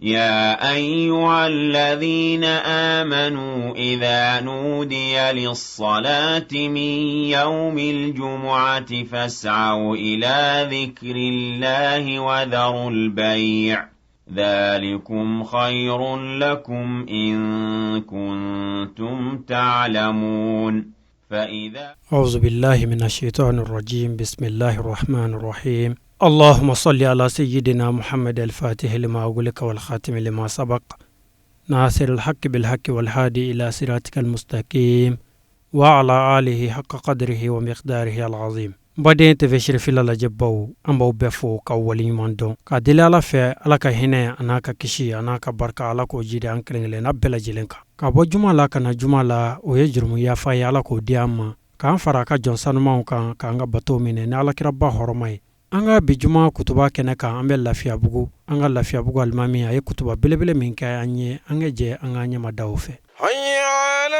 يا أيها الذين آمنوا إذا نودي للصلاة من يوم الجمعة فاسعوا إلى ذكر الله وذروا البيع ذلكم خير لكم إن كنتم تعلمون أعوذ بالله من الشيطان الرجيم. بسم الله الرحمن الرحيم. اللهم صل على سيدنا محمد الفاتح لما أغلق والخاتم لما سبق ناصر الحق بالحق والهادي إلى صراطك المستقيم وعلى آله حق قدره ومقداره العظيم. بدين تفشر في الله جبو أمبو بفو كولي ماندون كدل على في على كهنا أناك كشي أناك بركة على كوجيد أنكرين لنا بلا جلنكا كابو جمالا كنا جمالا ويجرم يافاي على كودياما كان فراكا جونسان ماوكا كان باتو من على كربا هرماي anga bijuma kutuba kenaka ambe lafiya bugu anga lafiya bugu almami ay kutuba belebele min kay anye anga je anga nya madawfe hayya ala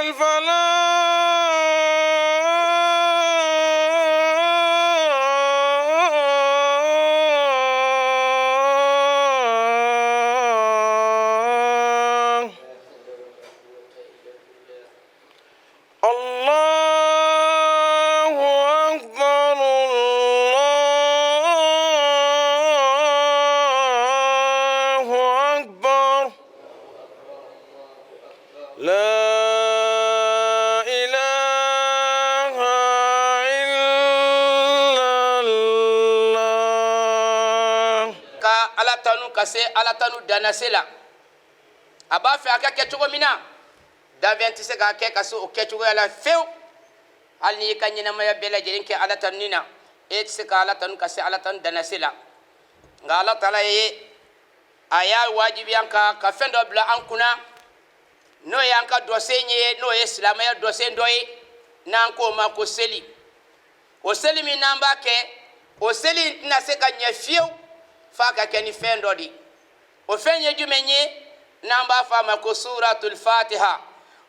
kase alatanu danasela aba fe aka kechugo mina da 26 ga ke kaso o kechugo ala feu alni kanyina maya bela jerinke alatanu nina et se ka alatanu kase alatanu danasela nga Allah taala ye aya wajibi yanka ka fendo bla ankuna no yanka dosenye no islam ya dosen doyi nan ko ma ko seli o seli mi namba ke o seli na se ka nyafiu faka keni fendo di o fenye jumenye namba fama ko suratul fatiha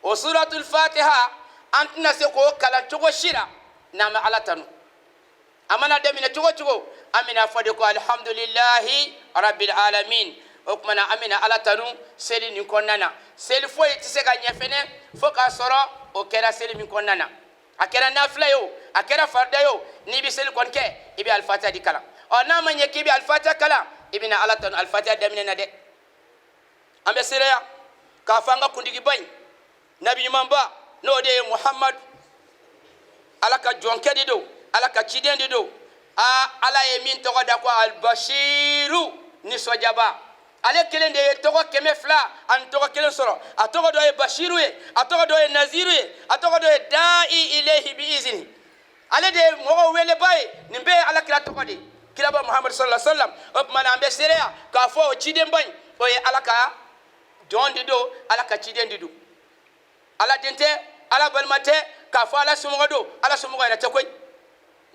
o suratul fatiha antina se ko kala tugo shira nama alatanu amana demina tugo amina fode ko alhamdulillahi rabbil alamin o kuma amina alatanu seli ni konnana seli fo yiti se ga nyefene fo ka soro o kera seli mi konnana akera nafla yo akera farda yo ni bi seli konke ibi al-fatiha di kala o nama nyeki bi al-fatiha kala ibina alatan al-fatiha damina na de ambe siraya ka fanga kundigi bañ nabi mamba no de muhammad alaka jonkedi do alaka cidendi do ala yemin to da ko al-bashiru ni sojaba ale kelende to ko kemefla an to ko kelen soro atogo do e bashiru e atogo do e naziru e atogo do e da'i ilayhi bi izni ale de mo wele bay nimbe ala kila to ko de kilaba muhammad sallallahu alaihi wasallam op mana ambe serea ka fo ciden bañ o e alaka dondi do alaka ciden didu ala dente ala balmate ka fo ala sumo do ala sumo ina takoy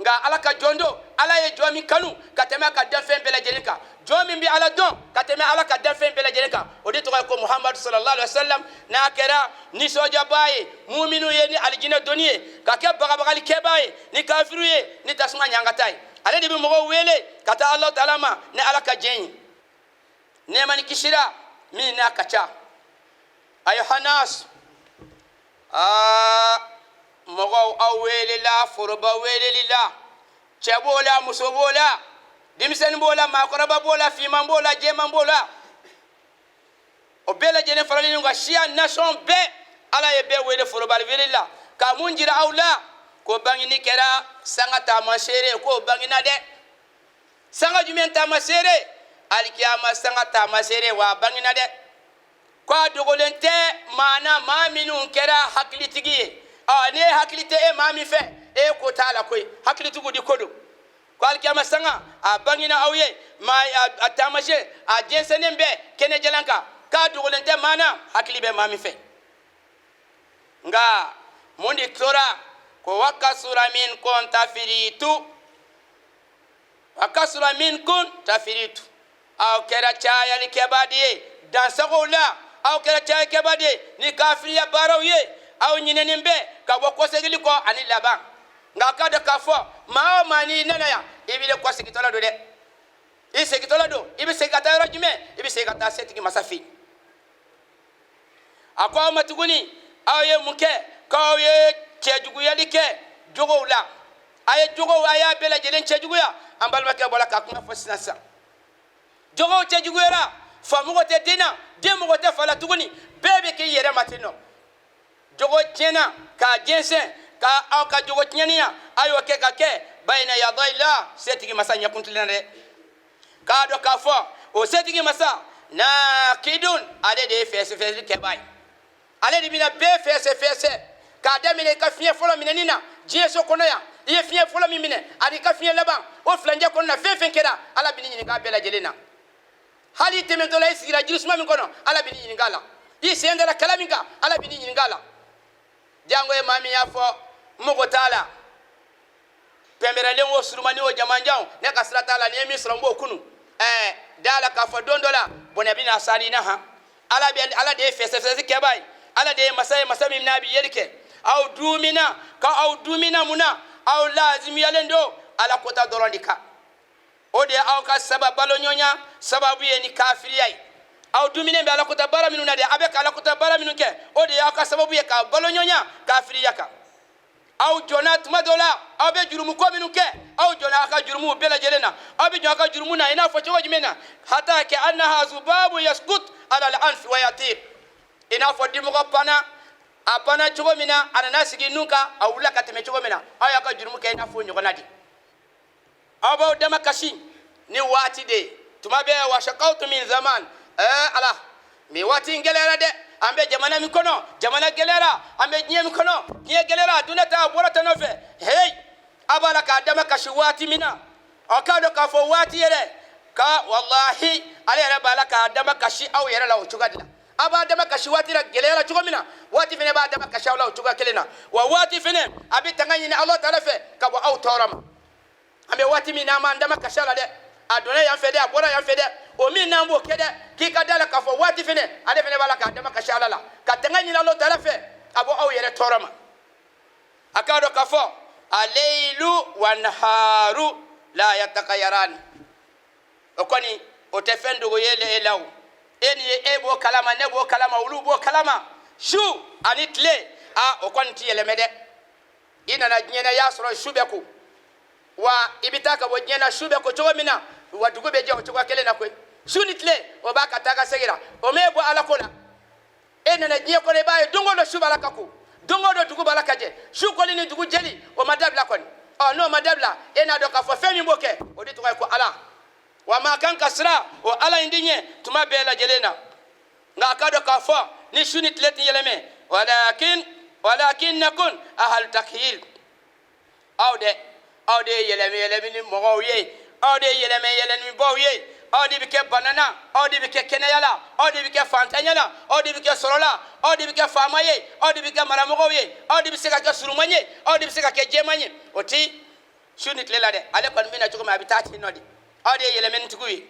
nga alaka jondo ala ye jomi kanu katema ka dafen bela jenika jomi bi ala don katema ala ka dafen bela jenika o de to ko muhammad sallallahu alaihi wasallam na kera ni soja baye mu'minu ye ni aljina doniye ka ke baga ke baye ni kafiru ye ni tasma nyangatai ale de bi mo wele kata allah taala ma ne alaka jeni ne man kishira min na kacha ayuhanas mogo awele la foroba wele lila chebola musobola dimsen bola makoraba bola fima bola jema bola obela jene farali nga shia nation be ala ye be wele foroba wele la ka munjira awla ko bangini kera sanga tamasere ko bangina de sanga jumen tamasere alkiyama sanga tamasere wa bangina de kwa dogolente mana maminu kera haklitigi ne haklite e mami fe e ko tala koy haklitugo di kodo ko alkiyama sanga a bangina awye ma atamashe a jensenembe kene jalanka ka dogolente mana haklibe mami fe nga mundi tora ko wakasura min kun tafiritu aw kera chaya li kebadi dan sagola aw kera chaya kebadi ni kafiriya barawiye aw nyinenimbe ka boko segili ko ani laba nga kada kafo ma mani nana ya ibile ko sigitola do de segitola do ibe segata yoro jume ibe segata setigi masafi akwa matuguni aye munke kawe chejugu yalike jogo la aye jogo aya bela jelen chejugu ya ambal make bola ka kuma fosinasa jogo chejugu era famugo te dina demugo te fala tuguni bebe ke yere matino jogo chena ka jense ka au ka jogo nyania ayo ke ka ke baina ya daila setigi masanya kuntilane ka do ka fo o setigi masa na kidun ale de fese ke bay ale de mina be fese ka demine ka fie folo minenina jeso kono ya ye fie folo mimine ari ka fie laban o flanje kono na fefen kera ala binini ka bela jelena hali tementola isigira jirusuma min kono ala binini ngala yi sendera kalaminga ala binini ngala jango e mami ya fo mugo tala pembere le wo surumani o jamanjaw ne ka sira tala ne mi srambo kunu dala ka fo dondola bona bina salina ha ala de fese ke bay ala de masami nabi yelke au dumina ka au dumina muna au lazim yalendo ala kota dorandika ode au ka sabab balonyonya sababu ye ni kafiriyai au dumine be ala kota bara minuna de abe ka ala kota bara minuke ode au ka sababu ye ka balonyonya kafiriyaka au jonat madola au be jurumu ko minuke au jona ka jurumu bela jelena au be jona ka jurumu na ina fo jimena hata ke annaha zubabu yaskut ala al-anf wa yatir ina fo dimu ko pana apana chogo mina anana sigi nuka awula kateme chogo mina aya ka jurumu ke ina fo nyogonadi aba dama kashi ni wati de tumabe wa shaqautu min zaman ala mi wati ngelera de ambe jamana mi kono jamana gelera ambe nyi mi kono nyi gelera dunata borata nofe hey abala ka dama kashi wati mina akado ka fo wati yere ka wallahi ale rabala ka dama kashi aw yere la uchugadila aba dama kashi wati la gelera chugomina wati fene ba dama kashi la uchuga kelena wa wati fene abi tangani ni Allah taala fe ka bo aw torama ambe wati mina ma dama kashi la de adona ya fede abora ya fede o min nambo kede ki kadala ka fo wati fene ade fene bala ka dama kashi la ka tangani ni Allah taala fe abo aw yere torama akado ka fo alaylu wan naharu la yatakayaran okoni otefendo go yele elaw eni ebo kalama nebo kalama ulubo kalama shu anitle okoni ti elemede ina na nyena yasro shubeku wa ibitaka bo nyena shubeku chogomina wadugube je ochogwa kele na kwe shu nitle obaka taka segira omebo alakola ena na nye ko le baye dongo do shubala kaku dongo do dugu balakaje shu ko ni dugu jeli o madabla koni no madabla ena do ka fo femi boke odi to ko ala wa ma kan kasra o ala indinye tuma bela jelena nga kado ka fo ni shunit leti yeleme walakin nakun ahal takhil awde yeleme ni mogoye awde yeleme ni boye awde bike banana awde bike kenayala awde bike fantanyala awde bike sorola awde bike famaye awde bike maramogoye awde biseka ka surumanye awde biseka ke jemanye oti shunit lelade ale kon mina chukuma abitati nodi awde yelemen tugui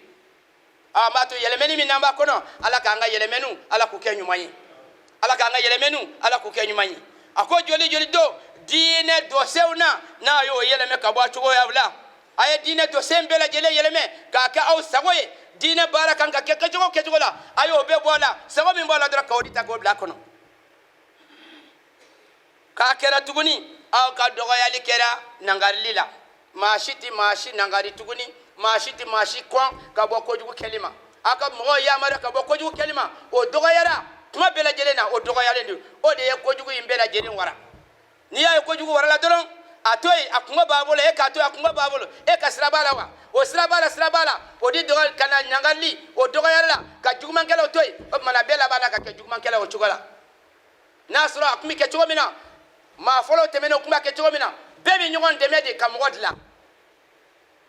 ambato yelemeni mi namba kono ala ka nga yelemenu ala ku kenyu manyi ala ka nga yelemenu ala ku kenyu manyi ako joli do dine do sewna na yo yeleme ka ba chugo yabla aye dine do sembela jele yeleme ka au sagoye dine baraka nga ke chugo la ayo be bola sago mi bola dra ka odita ko bla kono ka kera tuguni aw ka dogo yali kera nangarlila mashi nangari tuguni mashi kon ka bo kojugu kelima aka mo ya mara ka bo kojugu kelima o dogo yara tuma bela jelena o dogo yale ndi o de ye kojugu imbela jelen wara ni ya kojugu wara la doron atoy akuma babolo e ka atoy akuma babolo e ka sirabala wa o sirabala o di dogo kana nyangali o dogo yara ka juguman kala otoy o mana bela bana ka ke juguman kala o chugala nasro akumi ke chugomina ma folo temeno kuma ke chugomina bebi nyogon demede ka mogodla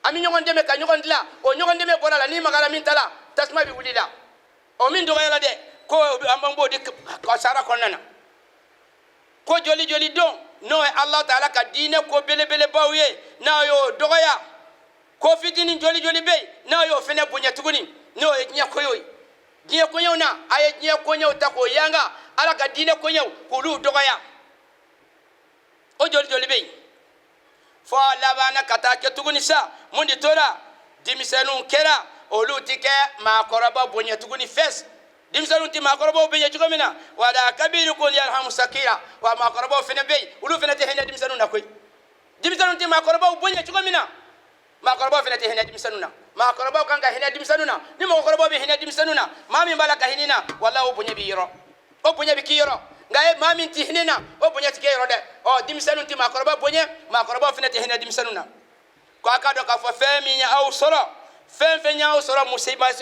ami nyogon deme ka nyogon dila o nyogon deme borala ni magala min tala tasma bi wulila o min dogo yala de ko ambambo di ko sara konnana ko joli don no Allah taala ka dine ko bele bawye na yo dogoya ko fitini joli be na yo fene bunya tuguni no e nya koyo na aye nya koyo ta ko yanga ala ka dine koyo ko lu dogoya o joli be fo labana kata ke tuguni sa mundi tora dimisenu kera olu tike ma koraba bonya tuguni fes dimsanu ti ma koraba bonya chugomina wala kabirukum yarhamu sakira wa ma koraba fene be ulu fene te hene dimsanu na koy dimsanu ti ma koraba bonya chugomina ma koraba fene te hene dimsanu na ma koraba kanga hene dimsanu na ni ma koraba be hene dimsanu na mami balaka hinina wala bonya bi yoro o bonya bi kiyoro ngaye mami ti hinina o bonya ti kiyoro de o dimsanu ti ma koraba bonya ma koraba fene te hene dimsanu na ko akado ka fo femi nya aw soro fen nya aw soro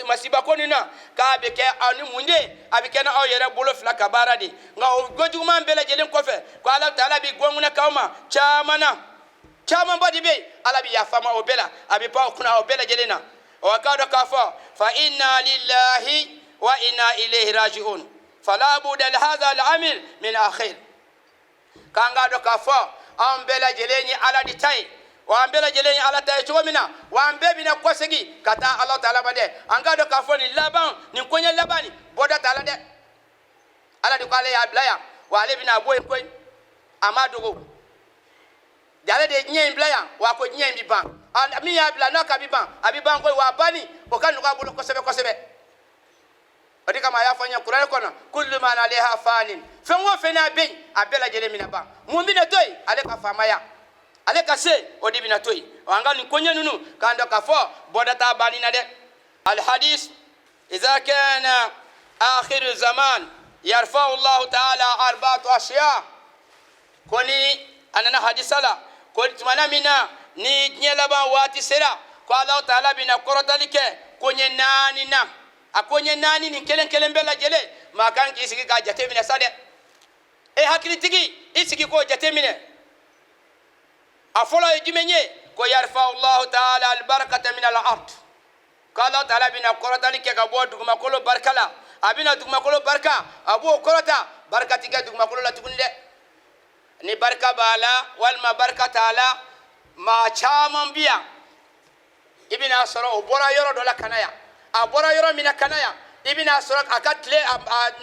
masiba konina ka be ke ani munde abike na aw yere bolo fla kabara di nga gojuma mbele jelen ko fe ko ala taala bi gonguna kawma chama bodi be ala bi ya fama o bela abi pa kuna o bela jelena o akado ka fo fa inna lillahi wa inna ilayhi raji'un fala budda li hadha al-amil min akhir kanga do ka fo am bela jeleni ala di tay wa ambela jeleni ala tay chomina wa ambebi na kwasegi kata Allah taala bade anga do ka fo ni laban ni konya labani boda taala de ala di kwale ya blaya wa lebi na boy koy amadogo dale de nyen blaya wa ko nyen bi ban mi ya bla na ka bi ban abi ban koy wa bani o kan ko bulu ko sebe odi kama ya fanya Qur'an kono kullu man alaiha fanin fengo fena be abela jele mina ba mumbina toy ale ka famaya ale ka se odi bina toy wanga ni konya nunu kando ka fo boda ta bani na de al hadith idha kana akhir zaman yarfa'u Allah ta'ala arba'atu ashya koni anana hadisala ko tumana mina ni nyela ba wati sera ko Allah ta'ala bina korotalike konye nani na akonye nani ni kelen bela jele makan ki sigi ka jate mine sade e hakritigi isigi ko jate mine afolo jimenye ko yarfa Allah ta'ala al barakata min al ard qala ta'ala bina korotalike ka bo duguma kolo barkala abina duguma kolo barka abu korota barakati ga duguma kolo la tugunde ni barka bala wal ma barka ta'ala ma chaman biya ibina soro obora yoro do la kanaya abora yoro mina kanaya ibina soro akatle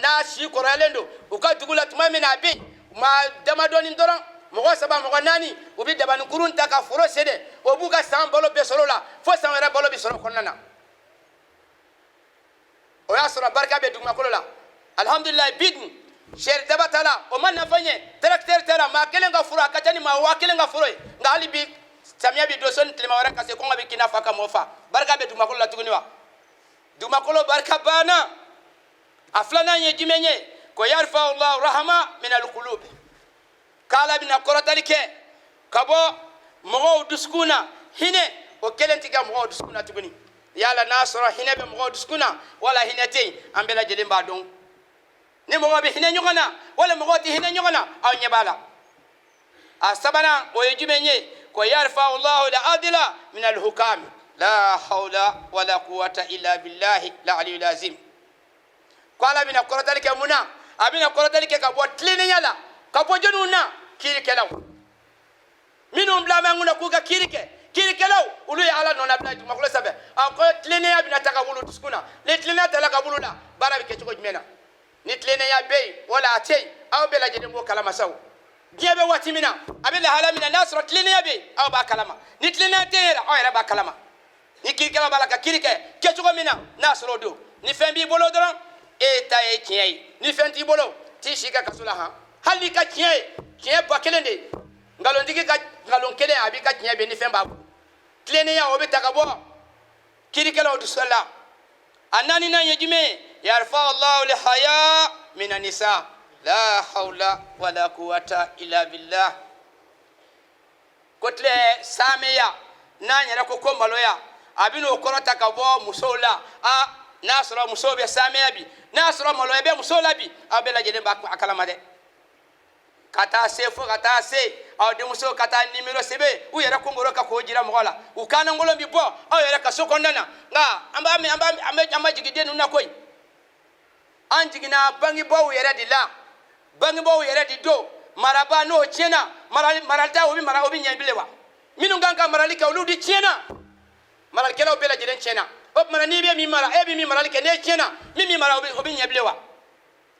na shi koralendo uka dugula tumamina bi ma damadoni ndoran mogo saba mogo nani ubi dabani kurun taka furo sede obuga sam bolo be solo la fo sam era bolo bi solo konnana o ya soro barka be duguma kolo la alhamdulillah bidn sher dabatala o man nafanye tracteur tera ma kelenga furo akatani ma wa kelenga furo ngali bi samia bi doson tlima wara kase ko ngabi kina faka mofa barka be duguma kolo la tuguniwa duguma kolo barka bana aflana yejimenye ko yarfa Allah rahma min alqulub kala bina korotalike kabo mogo duskuna hine o kelentiga mogo duskuna tuguni yala nasra hine be mogo duskuna wala hinete ambela jelimba don ni mogo be hine nyogana wala mogo ti hine nyogana aw nyebala asabana o yejimenye ko yarfa Allah al-adila min al-hukam la hawla wala quwwata illa billahi al-aliyyil azim qala bina korotalike muna abina korotalike ka bo tlene yala ka bo jonuna kirikelaw minum bla manguna kuga kirikelaw ulu ya ala nona bla makolo sabe ko tlene ya bina taka bulu tuskuna le tlene ta la ka bulu la barabi ke ko jmena ni tlene ya be wala atay aw be la jede mo kalama saw diebe watimina abela halamina nasra tlene ya be aw ba kalama ni tlene tera aw era ba kalama ni kirikelaw bala ka kirike ke ko mina nasro do ni fembi bolo doran e ta e tiei ni fenti bolo ti shika kasula ha hali ka tiei ba kelende ngalon digi ka ngalon kele abi ka tiei be ni femba tlene ya obe takabo kirikelaw du sala anani na yejime yarfa Allah li haya min an-nisa la hawla wala quwwata illa billah kotle sameya nanyara ko kombaloya abino korota kabo musola a nasra musobe sameya bi nasra maloya be musola bi abela jede ba akalama de kata sefo kata se aw de muso kata numero sebe u yera ko ngoro ka ko jira mogola u kana ngolo bi bo aw yera ka sokondana nga amba jigide nuna koy anjigina bangi bo yera dila bangi bo yera di do maraba no chena maralta obi mara obi nyabilewa minu nganga maralika uludi chena maral kela obela jeden chena op mara ni be mi mara e bi mi maralika ne chena mi mara obi nyabilewa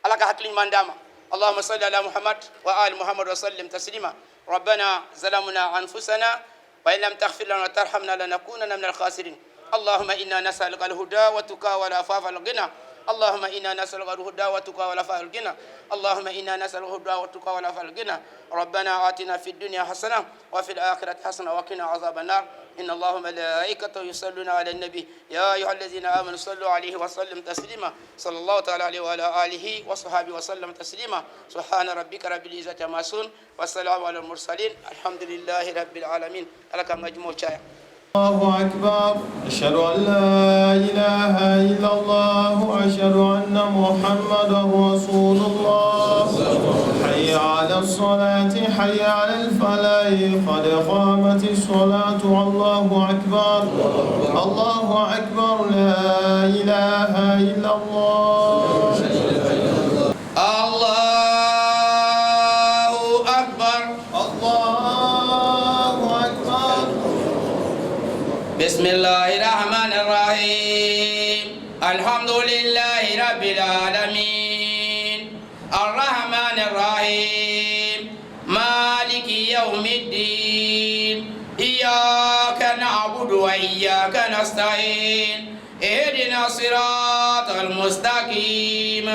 alaka haklin mandama اللهم صل على محمد وآل محمد وسلم تسليما ربنا ظلمنا أنفسنا وإن لم تغفر لنا وترحمنا لنكونن من الخاسرين اللهم إنا نسألك الهدى والتقى والعفاف والغنى اللهم إنا نسألك الهدى والتقى والعفاف والغنى اللهم إنا نسألك الهدى والتقى والعفاف والغنى ربنا آتنا في الدنيا حسنة وفي الآخرة حسنة وقنا عذاب النار إن الله وملائكته يصلون على النبي يا أيها الذين آمنوا صلوا عليه وسلم تسليما صلى الله تعالى عليه وعلى آله وصحبه وسلم تسليما سبحان ربك رب العزة عما يصفون والسلام على المرسلين الحمد لله رب العالمين لك مجموع شاي الله أكبر أشهد أن لا إله إلا الله وأشهد أن محمدا رسول الله حي على الصلاة حي على الفلاح قد قامت الصلاة الله أكبر الله أكبر لا إله إلا الله الله أكبر الله أكبر بسم الله الرحمن الرحيم الحمد لله رب العالمين الرحمن الرحيم مالك يوم الدين إياك نعبد وإياك نستعين اهدنا الصراط المستقيم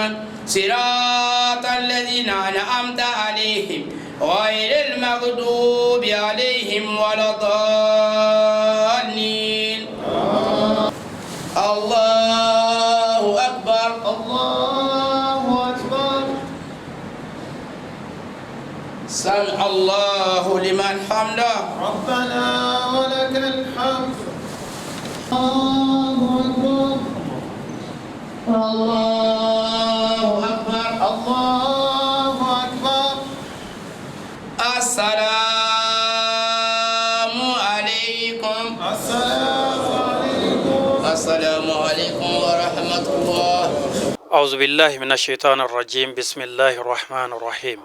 صراط الذين أنعمت عليهم غير المغضوب عليهم ولا الضالين الله أكبر الله أكبر سمع الله لمن حمده ربنا ولك الحمد الله أكبر الله أكبر الله أكبر السلام عليكم السلام عليكم السلام عليكم ورحمة الله أعوذ بالله من الشيطان الرجيم بسم الله الرحمن الرحيم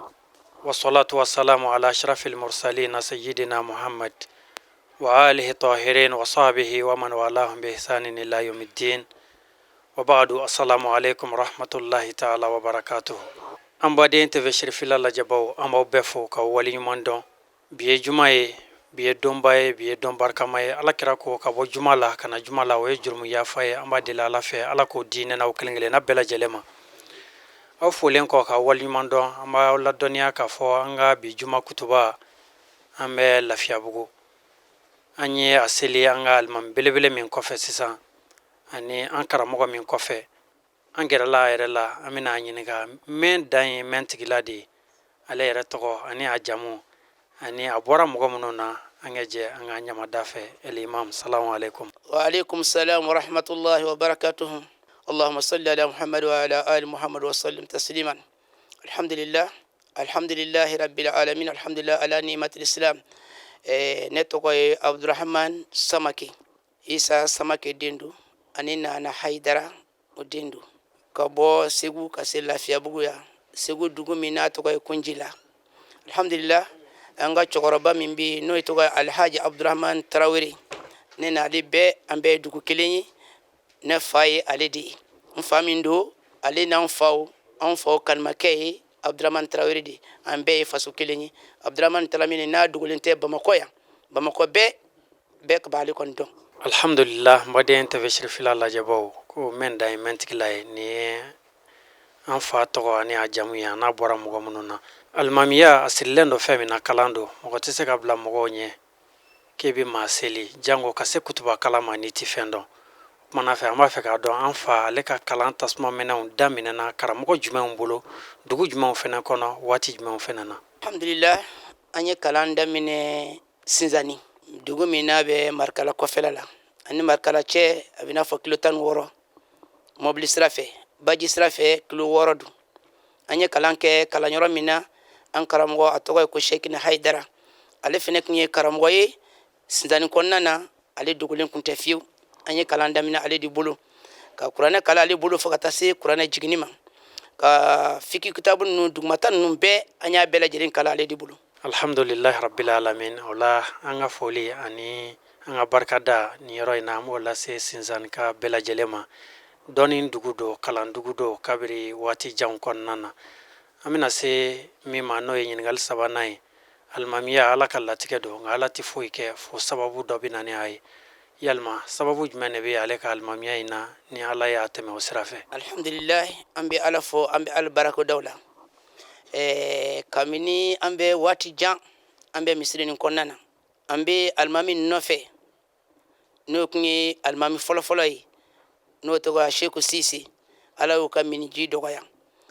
والصلاة والسلام على أشرف المرسلين سيدنا محمد وآله الطاهرين وصحبه ومن والاهم بإحسان إلى يوم الدين وبعد السلام عليكم ورحمة الله تعالى وبركاته an baden teve shirfila la jabaw amaw befo ka wali nyumando biye jumaye biye dombaye biye dombarkamaye ala kira ko ka bo jumala kana jumala way jurmu ya faye ambadila ala fe ala ko dine na ukelengele na bela jelema aw folen ko ka wali nyumando amba la donia ka fo anga bi juma kutuba ambe lafiya bugo anye aseli anga alman belebele min kofe sisa ani ankara mogo min kofe angera la yɛrɛ la an bɛna ɲininka men dan ye men tigila de ale yɛrɛ tɔgɔ ani a jamu ani a bɔra mɔgɔ minnu na an ka jɛ an ka ɲamada fɛ imam salamu alaikum wa alaikum salam wa rahmatullahi wa barakatuhu اللهم صل على محمد وعلى آل محمد وسلم تسليما الحمد لله رب العالمين الحمد لله على نعمة الإسلام نتوقع عبد الرحمن سمكي إيسا سمكي ديندو أنينا أنا حيدرا وديندو كبو سيغو كسلا في أبويا سيغو دوغو منا توقع كونجيلا الحمد لله أنغا تشغربا من بي نوي توقع الحاج عبد الرحمن تراوري نينا دي بي أمبي دوغو كليني نفاي علي دي مفاميندو علي نانفاو أنفاو كان مكي عبد الرحمن تراوري دي أمبي فاسو كليني عبد الرحمن تلاميني نا دوغو لنتي بمكويا بمكو بي كبالي كونتون الحمد لله مبادئ تفسير في الله جباو ko men da mentikilay ni an fa togo ani a jamuya na bora mogo mununa almamiya asilendo femina kalando mogo tese ka bla mogo nye kebi maseli jango ka se kutuba kalama ni ti fendo mana fe ama fe ka don an fa le ka kalan tasma mena damina na karamogo jumen bolo dugu jumen fena kono wati jumen fena na alhamdulillah anye kalan damine sinzani dugu mina be markala kofela la ani markala che abina fo kilotan woro mobili sirafe baji sirafe kilo worodu anye kalanke kalanyoro mina an karamogo atogo ko shekina haidara ale fene kunye karamogo ye sinzani konnana ale dugulin kunte fiu anye kalanda mina ale di bulu ka qur'ana kala ale bulu fakata se qur'ana jignima ka fiki kitabun nu dugmatan nu be anya bela jirin kala ale di bulu alhamdulillah rabbil alamin wala anga foli ani anga barkada ni yoro ina mo la se sinzan ka bela jelema donin dugudo kalan dugudo kabiri wati jam konnana amina se mima no yingal sabanai almamiya ala kala tikedo ngala ti foike fo sababu do binani ay yalma sababu jumɛn de bɛ ale ka alimamiya in na ni ala y'a tɛmɛ o sira fɛ? alhamdulillah an bɛ ala fo an bɛ ala barako daw la kabini an bɛ waati jan an bɛ misiri nin kɔnɔna na an bɛ alimami nɔfɛ n'o tun ye alimami fɔlɔfɔlɔ ye n'o tɔgɔ Sheku Sise ala y'o ka miniji dɔgɔya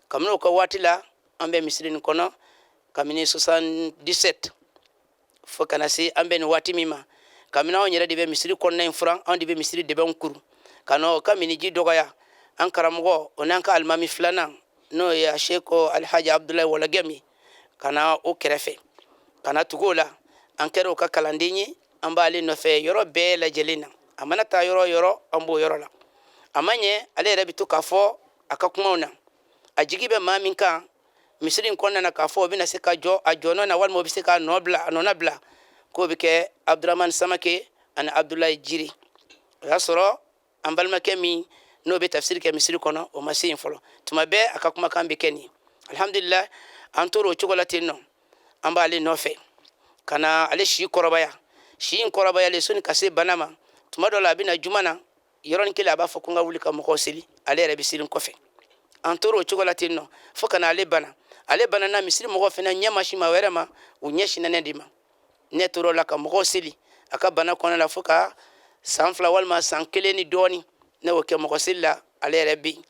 kabini o ka waati la an bɛ misiri nin kɔnɔ kabini 77 fo kana se an bɛ nin waati min ma kabini anw yɛrɛ de bɛ misiri kɔnɔna in furan anw de bɛ misiri dɛbɛnw kuru ka n'o ka miniji dɔgɔya an karamɔgɔ o n'an ka alimami filanan n'o ye Sheku Alhaji Abdulayi Wɔlɔgɛmi ka na o kɛrɛfɛ ka na tugu o la an kɛra o ka kalanden ye an b'ale nɔfɛ yɔrɔ bɛɛ lajɛlen na a mana taa yɔrɔ o yɔrɔ an b'o yɔrɔ la a ma ɲɛ ale yɛrɛ bɛ to k'a fɔ a ka kumaw na a jigi bɛ maa min kan misiri in kɔnɔna na k'a fɔ o bɛna se ka jɔ a jɔnɔ na walima o bɛ se k'a nɔna bila k'o bɛ kɛ Abduramani Samake ani Abdulayi Jiri o y'a sɔrɔ an balimakɛ min n'o bɛ tafsiri kɛ misiri kɔnɔ o ma se yen fɔlɔ tuma bɛɛ a ka kumakan bɛ kɛ nin alhamdulillah an tora o cogo la ten nɔ an b'ale nɔfɛ ka na ale si kɔrɔbaya si in kɔrɔbayalen soni ka se bana ma tuma dɔ la a bɛna juma na yɔrɔnin kelen a b'a fɔ ko n ka wuli ka mɔgɔw seli ale yɛrɛ bɛ seli kɔfɛ an tora o cogo la ten nɔ fo ka na ale bana na misiri mɔgɔw fana ɲɛ ma si maa wɛrɛ ma u ɲɛ sinɛnɛ de ma ne tora o la ka mɔgɔw seli a ka bana kɔnɔ la fo ka san 2 walima san 1 ni dɔɔni ne y'o kɛ mɔgɔ seli la ale yɛrɛ bɛ yen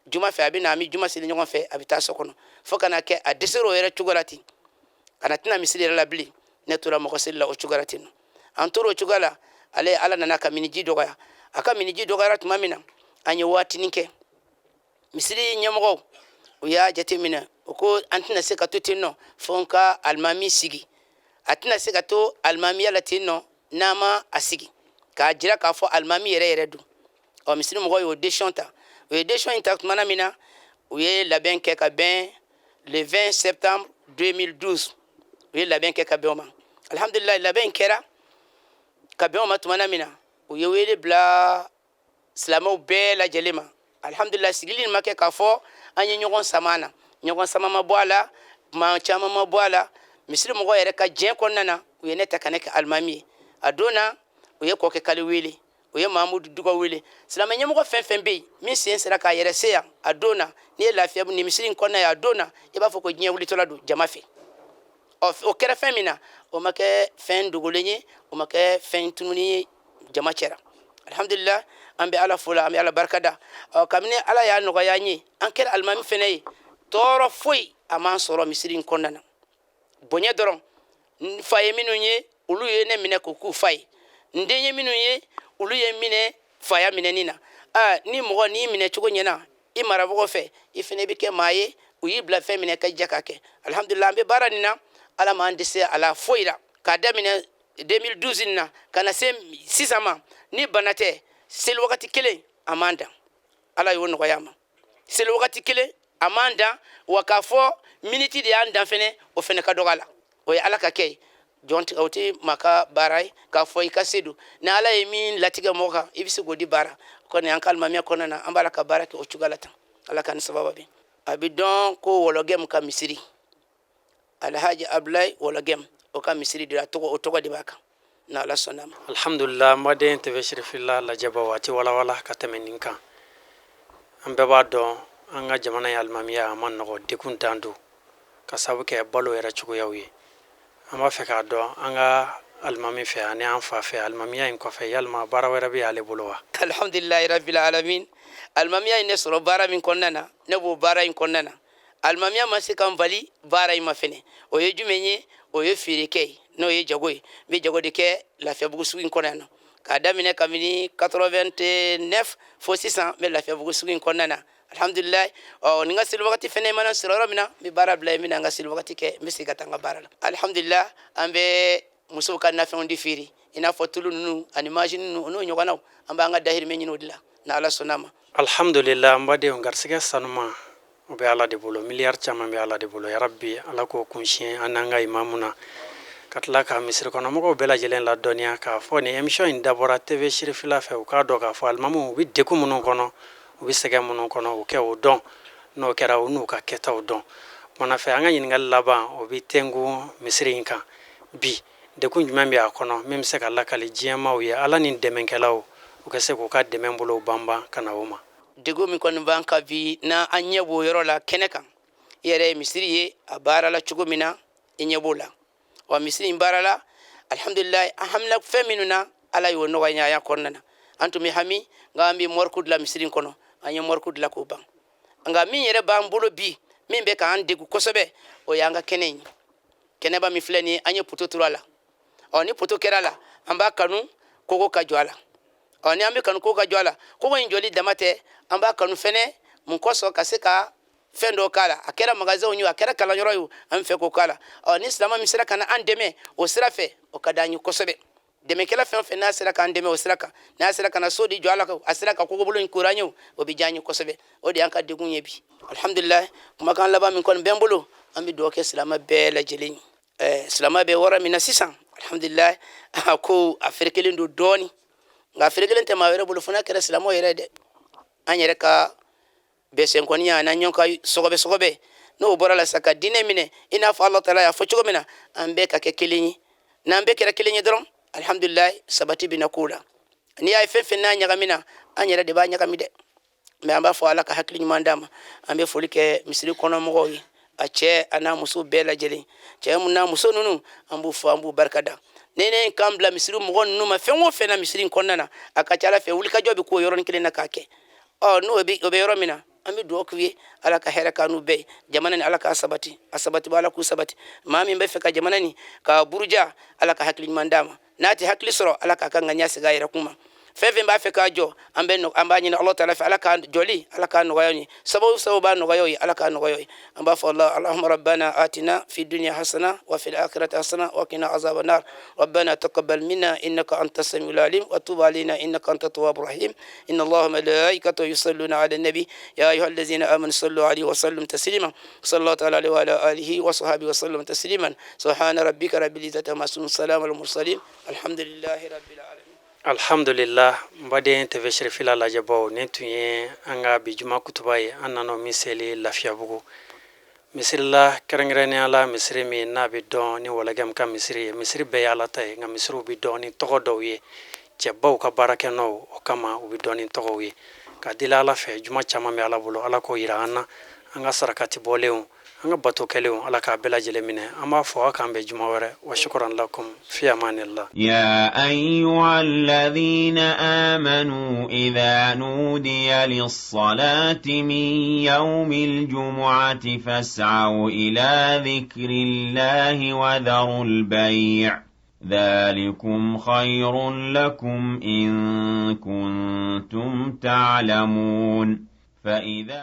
juma fɛ a bɛ na an bɛ juma seli ɲɔgɔn fɛ a bɛ taa so kɔnɔ fo ka na kɛ a dɛsɛra o yɛrɛ cogo la ten ka na tɛna misiri yɛrɛ la bilen ne tora mɔgɔ seli la o cogo la ten nɔ an tora o cogo la ale ala nana ka miniji dɔgɔya a ka miniji dɔgɔyara tuma min na an ye waatinin kɛ misiri ɲɛmɔgɔw u y'a jateminɛ o ko an tɛna se ka to ten nɔ fo n ka alimami sigi a tɛna se ka to alimamiya la ten nɔ n'a ma a sigi k'a jira k'a fɔ alimami yɛrɛ yɛrɛ don misiri mɔgɔw y'o décision ta u ye décision in ta tumana min na u ye labɛn kɛ ka bɛn le 20 septembre 2012 u ye labɛn kɛ ka bɛn o ma alhamdulillah labɛn kɛra ka bɛn o ma tumana min na u ye wele bila silamɛw bɛɛ lajɛlen ma alhamdulillah sigili nin ma kɛ k'a fɔ an ye ɲɔgɔn sama na ɲɔgɔn sama ma bɔ a la kuma caman ma bɔ a la misiri mɔgɔ yɛrɛ ka diɲɛ kɔnɔna na u ye ne ta ka ne kɛ alimami ye a don na u ye kɔkɛ kali wele u ye Mahamudu Duga wele silamɛ ɲɛmɔgɔ fɛn fɛn bɛ yen min sen sera k'a yɛrɛ se yan a don na n'i ye lafiya ni misiri in kɔnɔna ye a don na i b'a fɔ ko diɲɛ wulitɔla don jama fɛ o kɛra fɛn min na o ma kɛ fɛn dogolen ye o ma kɛ fɛn tununi ye jama cɛra alhamdulillah an bɛ ala fo la an bɛ ala barika da kabini ala y'a nɔgɔya an ye an kɛra alimami fɛnɛ ye tɔɔrɔ foyi a m'an sɔrɔ misiri in kɔnɔna na bonya dɔrɔn n fa ye minnu ye olu ye ne minɛ k'u k'u fa ye n den ye minnu ye olu ye minɛ faya minɛni na ni mɔgɔ n'i minɛ cogo ɲɛna i marabagaw fɛ i fɛnɛ bɛ kɛ maa ye u y'i bila fɛn minɛ ka jɛ k'a kɛ alhamdulillah an bɛ baara nin na ala m'an dɛsɛ a la foyi la k'a daminɛ 2012 nin na ka na se sisan ma ni bana tɛ seli wagati kelen a m'an dan ala y'o nɔgɔya ma seli wagati kelen a m'an dan wa k'a fɔ miniti de y'an dan fɛnɛ o fɛnɛ ka dɔgɔ a la o ye ala ka kɛ ye jɔn tigɛ o tɛ maa ka baara ye k'a fɔ i ka se don ni ala ye min latigɛ mɔgɔ kan i bɛ se k'o di baara kɔni an ka alimamiya kɔnɔna na an b'a la ka baara kɛ o cogoya la tan ala ka ni sababa bɛ a bɛ dɔn ko Wɔlɔgɛmu ka misiri Alhaji Abdulayi Wɔlɔgɛmu o ka misiri de la o tɔgɔ de b'a kan na ala sɔnna ma alhamdulillah mbaden tv shirifila lajaba waati walawala ka tɛmɛ nin kan an bɛɛ b'a dɔn an ka jamana ye alimamiya a ma nɔgɔ dekun dan don ka sababu kɛ balo yɛrɛ cogoyaw ye an b'a fɛ k'a dɔn an ka alimami fɛ ani an fa fɛ alimamiya in kɔfɛ yalima baara wɛrɛ bɛ ale bolo wa alhamdulillahi rabbil alamin alimamiya in ne sɔrɔ baara min kɔnɔna na ne b'o baara in kɔnɔna na alimamiya ma se ka n bali baara in ma fɛnɛ o ye jumɛn ye o ye feerekɛ ye n'o ye jago ye n bɛ jago de kɛ Lafiyabugu sugu in kɔnɔ yan nɔ k'a daminɛ kabini 89 fo sisan n bɛ Lafiyabugu sugu in kɔnɔna na alhamdulillah ni n ka seli wagati fɛnɛ mana sɔrɔ yɔrɔ min na n bɛ baara bila yen n bɛ na n ka seli wagati kɛ n bɛ segin ka taa n ka baara la alhamdulillah an bɛ musow ka nafɛnw di feere i n'a fɔ tulu ninnu ani mansin ninnu n'o ɲɔgɔnnaw an b'an ka dahirimɛ ɲini o de la ni ala sɔnna ma alhamdulillah mbadenw garisɛgɛ sanuma o bɛ ala de bolo miliyari caman bɛ ala de bolo yarabi ala k'o kunsiɲɛ an n'an ka imamu na ka tila ka misiri kɔnɔmɔgɔw bɛɛ lajɛlen ladɔniya k'a fɔ ni émission in dabɔra tv sirifila fɛ u k'a dɔn k'a fɔ alimamuw u bɛ degun minnu kɔnɔ u bɛ sɛgɛn minnu kɔnɔ u kɛ o dɔn n'o kɛra u n'u ka kɛtaw dɔn mana fɛ an ka ɲininkali laban o bɛ tɛngu misiri in kan bi dekun jumɛn bɛ a kɔnɔ min bɛ se ka lakali diɲɛmaaw ye ala ni dɛmɛkɛlaw u ka se k'u ka dɛmɛ bolo banban ka na o ma. degu min kɔni b'an ka bi na an ɲɛ b'o yɔrɔ la kɛnɛ kan i yɛrɛ ye misiri ye a baara la cogo min na i ɲɛ b'o la wa misiri in baara la alhamdulilayi an hamina fɛn minnu na ala y'o nɔgɔya ya kɔnɔna na an tun bɛ hami nka an bɛ mɔriku dilan misiri in kɔnɔ an ye mɔriku dilan k'o ban nka min yɛrɛ b'an bolo bi min bɛ k'an degu kosɛbɛ o y'an ka kɛnɛ in kɛnɛba min filɛ nin ye an ye poto turu a la ni poto kɛra a la an b'a kanu kogo ka jɔ a la ni an bɛ kanu kogo ka jɔ a la kogo in jɔli dama tɛ an b'a kanu fɛnɛ mun kosɔn ka se ka fɛn dɔ k'a la a kɛra magasinw ye a kɛra kalanyɔrɔ ye an fɛ k'o k'a la ni silamɛ min sera ka na an dɛmɛ o sira fɛ o ka d'an ye kosɛbɛ dɛmɛkɛla fɛn o fɛn n'a sera k'an dɛmɛ o sira kan n'a sera ka na so di jɔ a la a sera ka kogobolo in kori an ye o bɛ diya an ye kosɛbɛ o de y'an ka degun ye bi alhamdulilayi kumakan laban min kɔni bɛ n bolo an bɛ dugawu kɛ silamɛ bɛɛ lajɛlen ye silamɛ bɛ wɔɔrɔ min na sisan alhamdulilayi ko a ferekelen don dɔɔni nka a ferekelen tɛ maa wɛrɛ bolo fo n'a kɛra silamɛw yɛrɛ dɛ an yɛrɛ ka bɛsɛnkɔniya n'an ɲɔgɔn ka sɔgɔbɛ n'o bɔra la sa ka diinɛ minɛ i n'a fɔ ala taala y'a fɔ cogo min na an bɛɛ ka kɛ kelen ye n'an bɛɛ kɛra kelen ye dɔrɔn alhamdulilayi sabati bɛ na k'o la n'i y'a ye fɛn fɛn n'a ɲagami na an yɛrɛ de b'a ɲagami dɛ mɛ an b'a fɔ ala ka hakili ɲuman d'a ma an bɛ foli kɛ misiri kɔnɔmɔgɔw ye a cɛ a n'a muso bɛɛ lajɛlen cɛ n'a muso ninnu an b'u fɔ an b'u barika da ne kan bila misiri mɔgɔ ninnu ma fɛn o fɛn na misiri in kɔnɔna na a ka ca ala fɛ wulikajɔ bɛ k'o yɔrɔnin kelen na k'a kɛ n'o bɛ yɔrɔ min na an bɛ dugawu k'u ye ala ka hɛrɛ k'an n'u bɛɛ ye jamana ni ala k'a sabati a sabati b'a ala k'u sabati maa min bɛ fɛ ka jamana ni ka buruja ala ka hakili ɲuman d'a ma n'a tɛ hakili sɔrɔ ala k'a ka ŋaniya segin a yɛrɛ kun ma fɛn fɛn b'a fɛ k'a jɔ an b'a ɲini ala taala fɛ ala k'a jɔli ala k'a nɔgɔya ye sababu b'a nɔgɔya ye ala k'a nɔgɔya ye an b'a fɔ allahumma rabbana atina fi dunya hasana wa fil akhirati hasana wa qina azaban nar rabbana taqabbal minna innaka antas samiul alim wa tub alaina innaka antat tawwabur rahim inna allaha malaikatahu yusalluna ala nabi ya ayyuhallazina amanu sallu alayhi wa sallimu taslima sallallahu ta'ala alayhi wa ala alihi wa sahbihi wa sallam tasliman subhana rabbika rabbil izzati amma yasifun salamun al mursalin alhamdulillahi rabbil alamin. alhamdulillah mbaden tv sherifila lajɛbaw ne tun ye an ka bi juma kutuba ye an nana min seli lafiyabugu misiri la kɛrɛnkɛrɛnnenya la misiri min n'a bɛ dɔn ni walagɛm ka misiri ye misiri bɛɛ ye ala ta ye nka misiriw bɛ dɔn ni tɔgɔ dɔw ye cɛbaw ka baarakɛnɔw o kama u bɛ dɔn ni tɔgɔw ye ka deli ala fɛ juma caman bɛ ala bolo ala k'o yira an na an ka sarakati bɔlenw an ka bato kɛlenw ala k'a bɛɛ lajɛlen minɛ an b'a fɔ aw k'an bɛn juma wɛrɛ wa shukran lakum fi amanillah. يا أيها الذين آمنوا إذا نودي للصلاة من يوم الجمعة فاسعوا إلى ذكر الله وذروا البيع ذلكم خير لكم إن كنتم تعلمون فإذا